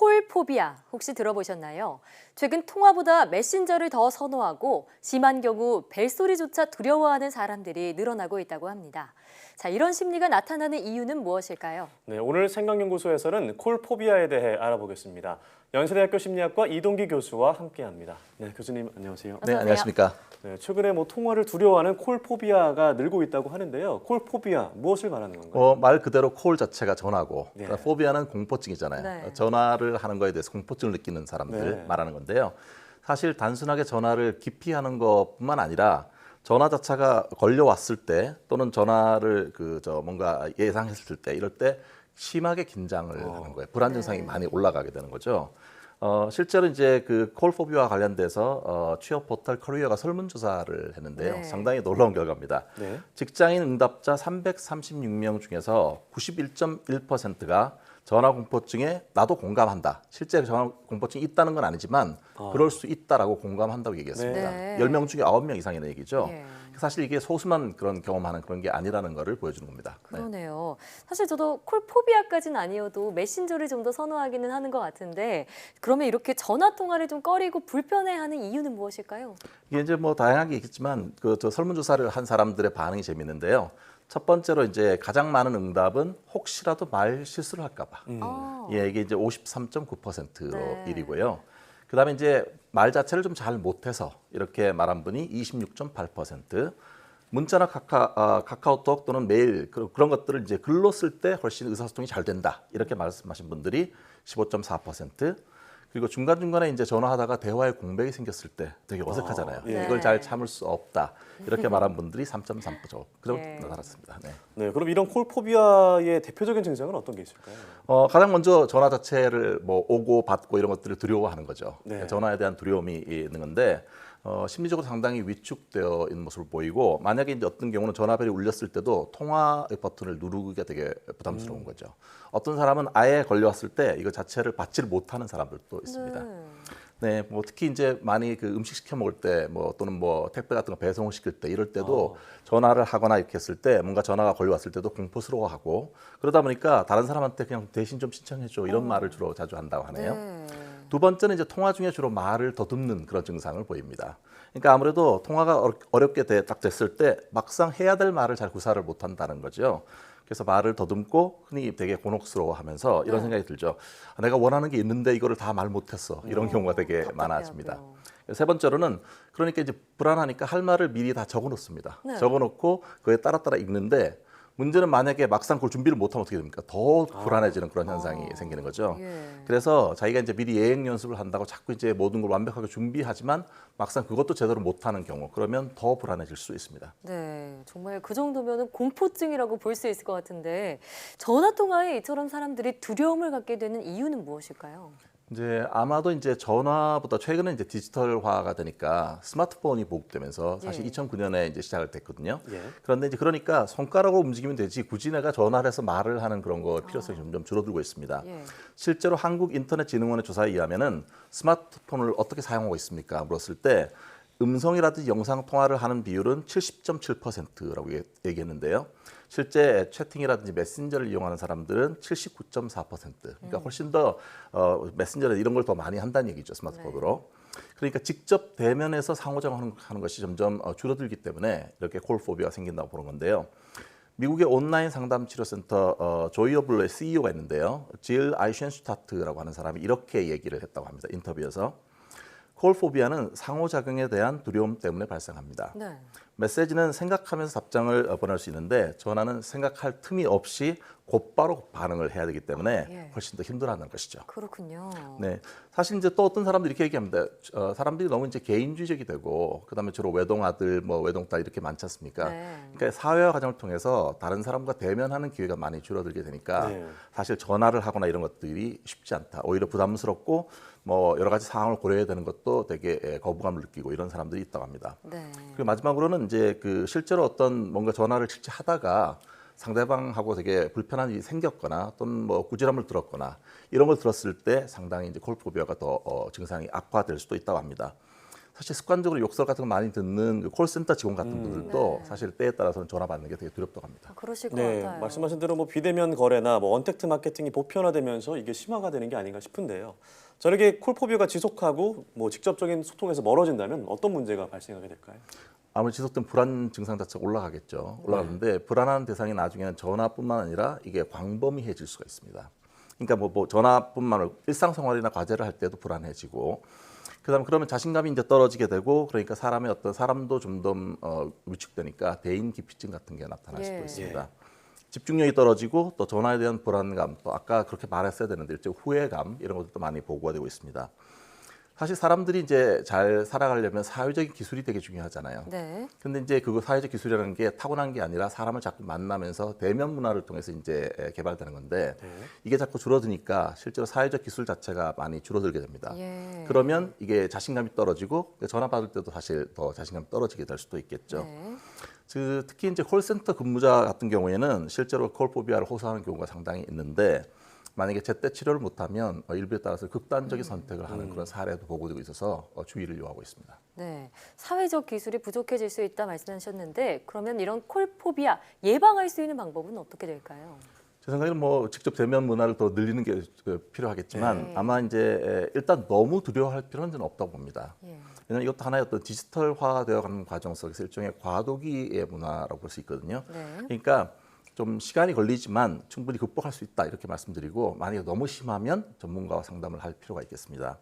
콜포비아 혹시 들어보셨나요? 최근 통화보다 메신저를 더 선호하고 심한 경우 벨소리조차 두려워하는 사람들이 늘어나고 있다고 합니다. 자, 이런 심리가 나타나는 이유는 무엇일까요? 네, 오늘 생각연구소에서는 콜포비아에 대해 알아보겠습니다. 연세대학교 심리학과 이동기 교수와 함께합니다. 네, 교수님 안녕하세요. 어서 오세요. 안녕하십니까. 네, 최근에 통화를 두려워하는 콜포비아가 늘고 있다고 하는데요. 콜포비아 무엇을 말하는 건가요? 말 그대로 콜 자체가 전화고 네. 그러니까 포비아는 공포증이잖아요. 네. 전화를 하는 거에 대해서 공포증을 느끼는 사람들 네. 말하는 건데요. 사실 단순하게 전화를 기피하는 것뿐만 아니라 전화 자체가 걸려왔을 때 또는 전화를 뭔가 예상했을 때 이럴 때 심하게 긴장을 하는 거예요. 불안 증상이 네. 많이 올라가게 되는 거죠. 실제로 이제 그 콜포비아와 관련돼서 취업 포털 커리어가 설문조사를 했는데요. 네. 상당히 놀라운 결과입니다. 네. 직장인 응답자 336명 중에서 91.1%가 전화 공포증에 나도 공감한다. 실제 전화 공포증이 있다는 건 아니지만 그럴 수 있다라고 공감한다고 얘기했습니다. 네. 10명 중에 9명 이상이라는 얘기죠. 예. 사실 이게 소수만 그런 경험하는 그런 게 아니라는 거를 보여주는 겁니다. 네. 그러네요. 사실 저도 콜포비아까지는 아니어도 메신저를 좀 더 선호하기는 하는 것 같은데 그러면 이렇게 전화 통화를 좀 꺼리고 불편해하는 이유는 무엇일까요? 이게 이제 뭐 다양하게 있겠지만 저 설문조사를 한 사람들의 반응이 재밌는데요. 첫 번째로 이제 가장 많은 응답은 혹시라도 말 실수를 할까봐. 아, 예, 이게 이제 53.9%로 네. 1위고요. 그다음에 이제 말 자체를 좀 잘 못해서 이렇게 말한 분이 26.8%. 문자나 카카오톡 또는 메일 그런 것들을 이제 글로 쓸 때 훨씬 의사소통이 잘 된다 이렇게 말씀하신 분들이 15.4%. 그리고 중간중간에 이제 전화하다가 대화에 공백이 생겼을 때 되게 어색하잖아요. 예. 이걸 잘 참을 수 없다 이렇게 말한 분들이 3.3%. 그 정도 예. 나타났습니다. 네. 네, 그럼 이런 콜포비아의 대표적인 증상은 어떤 게 있을까요? 가장 먼저 전화 자체를 뭐 오고 받고 이런 것들을 두려워하는 거죠. 네. 전화에 대한 두려움이 있는 건데 심리적으로 상당히 위축되어 있는 모습을 보이고 만약에 이제 어떤 경우는 전화벨이 울렸을 때도 통화의 버튼을 누르기가 되게 부담스러운 거죠. 어떤 사람은 아예 걸려왔을 때 이거 자체를 받지를 못하는 사람들도 있습니다. 네, 뭐 특히 이제 많이 그 음식 시켜 먹을 때 뭐 또는 뭐 택배 같은 거 배송을 시킬 때 이럴 때도 전화를 하거나 이렇게 했을 때 뭔가 전화가 걸려왔을 때도 공포스러워하고 그러다 보니까 다른 사람한테 그냥 대신 좀 신청해줘 이런 말을 주로 자주 한다고 하네요. 네. 두 번째는 이제 통화 중에 주로 말을 더듬는 그런 증상을 보입니다. 그러니까 아무래도 통화가 어렵게 딱 됐을 때 막상 해야 될 말을 잘 구사를 못한다는 거죠. 그래서 말을 더듬고 흔히 되게 곤혹스러워하면서 이런 생각이 들죠. 내가 원하는 게 있는데 이거를 다 말 못했어. 이런 경우가 되게 많아집니다. 세 번째로는 그러니까 이제 불안하니까 할 말을 미리 다 적어놓습니다. 네. 적어놓고 그에 따라 읽는데 문제는 만약에 막상 그걸 준비를 못하면 어떻게 됩니까? 더 불안해지는 그런 현상이 생기는 거죠. 예. 그래서 자기가 이제 미리 예행 연습을 한다고 자꾸 이제 모든 걸 완벽하게 준비하지만 막상 그것도 제대로 못하는 경우 그러면 더 불안해질 수 있습니다. 네, 정말 그 정도면 공포증이라고 볼 수 있을 것 같은데 전화 통화에 이처럼 사람들이 두려움을 갖게 되는 이유는 무엇일까요? 이제 아마도 이제 전화보다 최근에 이제 디지털화가 되니까 스마트폰이 보급되면서 사실 예. 2009년에 이제 시작을 됐거든요. 예. 그런데 이제 그러니까 손가락으로 움직이면 되지 굳이 내가 전화를 해서 말을 하는 그런 거 필요성이 점점 줄어들고 있습니다. 예. 실제로 한국인터넷진흥원의 조사에 의하면은 스마트폰을 어떻게 사용하고 있습니까? 물었을 때 음성이라든지 영상 통화를 하는 비율은 70.7%라고 얘기했는데요. 실제 채팅이라든지 메신저를 이용하는 사람들은 79.4%. 그러니까 훨씬 더 메신저나 이런 걸 더 많이 한다는 얘기죠. 스마트폰으로. 그러니까 직접 대면에서 상호작용하는 것이 점점 줄어들기 때문에 이렇게 콜포비아가 생긴다고 보는 건데요. 미국의 온라인 상담 치료센터 조이어블러의 CEO가 있는데요. 질 아이셴슈타트라고 하는 사람이 이렇게 얘기를 했다고 합니다. 인터뷰에서. 콜포비아는 상호작용에 대한 두려움 때문에 발생합니다. 네. 메시지는 생각하면서 답장을 보낼 수 있는데 전화는 생각할 틈이 없이 곧바로 반응을 해야 되기 때문에 예. 훨씬 더 힘들어하는 것이죠. 그렇군요. 네, 사실 이제 또 어떤 사람들이 이렇게 얘기합니다. 사람들이 너무 이제 개인주의적이 되고 그다음에 주로 외동아들, 뭐 외동딸 이렇게 많지 않습니까? 네. 그러니까 사회화 과정을 통해서 다른 사람과 대면하는 기회가 많이 줄어들게 되니까 네. 사실 전화를 하거나 이런 것들이 쉽지 않다. 오히려 부담스럽고 뭐 여러 가지 상황을 고려해야 되는 것도 되게 거부감을 느끼고 이런 사람들이 있다고 합니다. 네. 그리고 마지막으로는 이제 그 실제로 어떤 뭔가 전화를 실제 하다가 상대방하고 되게 불편한 일이 생겼거나 또는 뭐 꾸지람을 들었거나 이런 걸 들었을 때 상당히 이제 콜포비아가 더 증상이 악화될 수도 있다고 합니다. 사실 습관적으로 욕설 같은 거 많이 듣는 그 콜센터 직원 같은 분들도 네. 사실 때에 따라서는 전화 받는 게 되게 두렵다고 합니다. 그러실 것 네, 같아요. 말씀하신 대로 뭐 비대면 거래나 뭐 언택트 마케팅이 보편화되면서 이게 심화가 되는 게 아닌가 싶은데요. 저렇게 콜포비아가 지속하고 뭐 직접적인 소통에서 멀어진다면 어떤 문제가 발생하게 될까요? 아무래도 지속된 불안 증상 자체가 올라가겠죠. 올라가는데 불안한 대상이 나중에는 전화뿐만 아니라 이게 광범위해질 수가 있습니다. 그러니까 뭐 전화뿐만 아니라 일상생활이나 과제를 할 때도 불안해지고 그다음에 그러면 자신감이 이제 떨어지게 되고 그러니까 사람의 어떤 사람도 좀 더 위축되니까 대인 기피증 같은 게 나타날 수도 예. 있습니다. 집중력이 떨어지고 또 전화에 대한 불안감 또 아까 그렇게 말했어야 되는데 일종 후회감 이런 것들도 많이 보고가 되고 있습니다. 사실 사람들이 이제 잘 살아가려면 사회적인 기술이 되게 중요하잖아요. 네. 근데 이제 그 사회적 기술이라는 게 타고난 게 아니라 사람을 자꾸 만나면서 대면 문화를 통해서 이제 개발되는 건데 이게 자꾸 줄어드니까 실제로 사회적 기술 자체가 많이 줄어들게 됩니다. 예. 그러면 이게 자신감이 떨어지고 전화 받을 때도 사실 더 자신감이 떨어지게 될 수도 있겠죠. 네. 특히 이제 콜센터 근무자 같은 경우에는 실제로 콜포비아를 호소하는 경우가 상당히 있는데 만약에 제때 치료를 못하면 일부에 따라서 극단적인 선택을 하는 그런 사례도 보고되고 있어서 주의를 요하고 있습니다. 네, 사회적 기술이 부족해질 수 있다 말씀하셨는데 그러면 이런 콜포비아 예방할 수 있는 방법은 어떻게 될까요? 제 생각에는 뭐 직접 대면 문화를 더 늘리는 게 필요하겠지만 네. 아마 이제 일단 너무 두려워할 필요는 저는 없다고 봅니다. 예. 왜냐하면 이것도 하나의 어떤 디지털화되어가는 과정 속에서 일종의 과도기의 문화라고 볼 수 있거든요. 네. 그러니까 좀 시간이 걸리지만 충분히 극복할 수 있다 이렇게 말씀드리고 만약에 너무 심하면 전문가와 상담을 할 필요가 있겠습니다.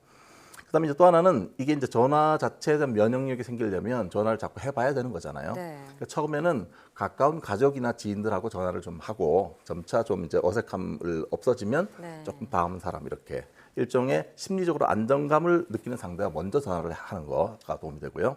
그다음에 이제 또 하나는 이게 이제 전화 자체에 대한 면역력이 생기려면 전화를 자꾸 해봐야 되는 거잖아요. 네. 그러니까 처음에는 가까운 가족이나 지인들하고 전화를 좀 하고 점차 좀 이제 어색함을 없어지면 네. 조금 다음 사람 이렇게 일종의 심리적으로 안정감을 느끼는 상대가 먼저 전화를 하는 거가 도움이 되고요.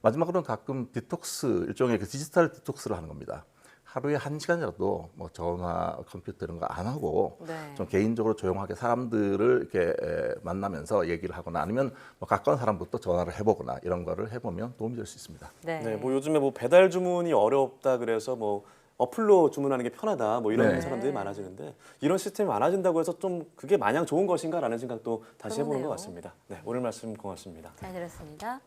마지막으로는 가끔 디톡스 일종의 그 디지털 디톡스를 하는 겁니다. 하루에 1시간이라도 뭐 전화, 컴퓨터 이런 거 안 하고 네. 좀 개인적으로 조용하게 사람들을 이렇게 만나면서 얘기를 하거나 아니면 뭐 가까운 사람부터 전화를 해보거나 이런 거를 해보면 도움이 될 수 있습니다. 네. 네, 뭐 요즘에 뭐 배달 주문이 어렵다 그래서 뭐 어플로 주문하는 게 편하다 뭐 이런 네. 사람들이 많아지는데 이런 시스템이 많아진다고 해서 좀 그게 마냥 좋은 것인가라는 생각도 다시 해보는 그러네요. 것 같습니다. 네, 오늘 말씀 고맙습니다. 잘 들었습니다.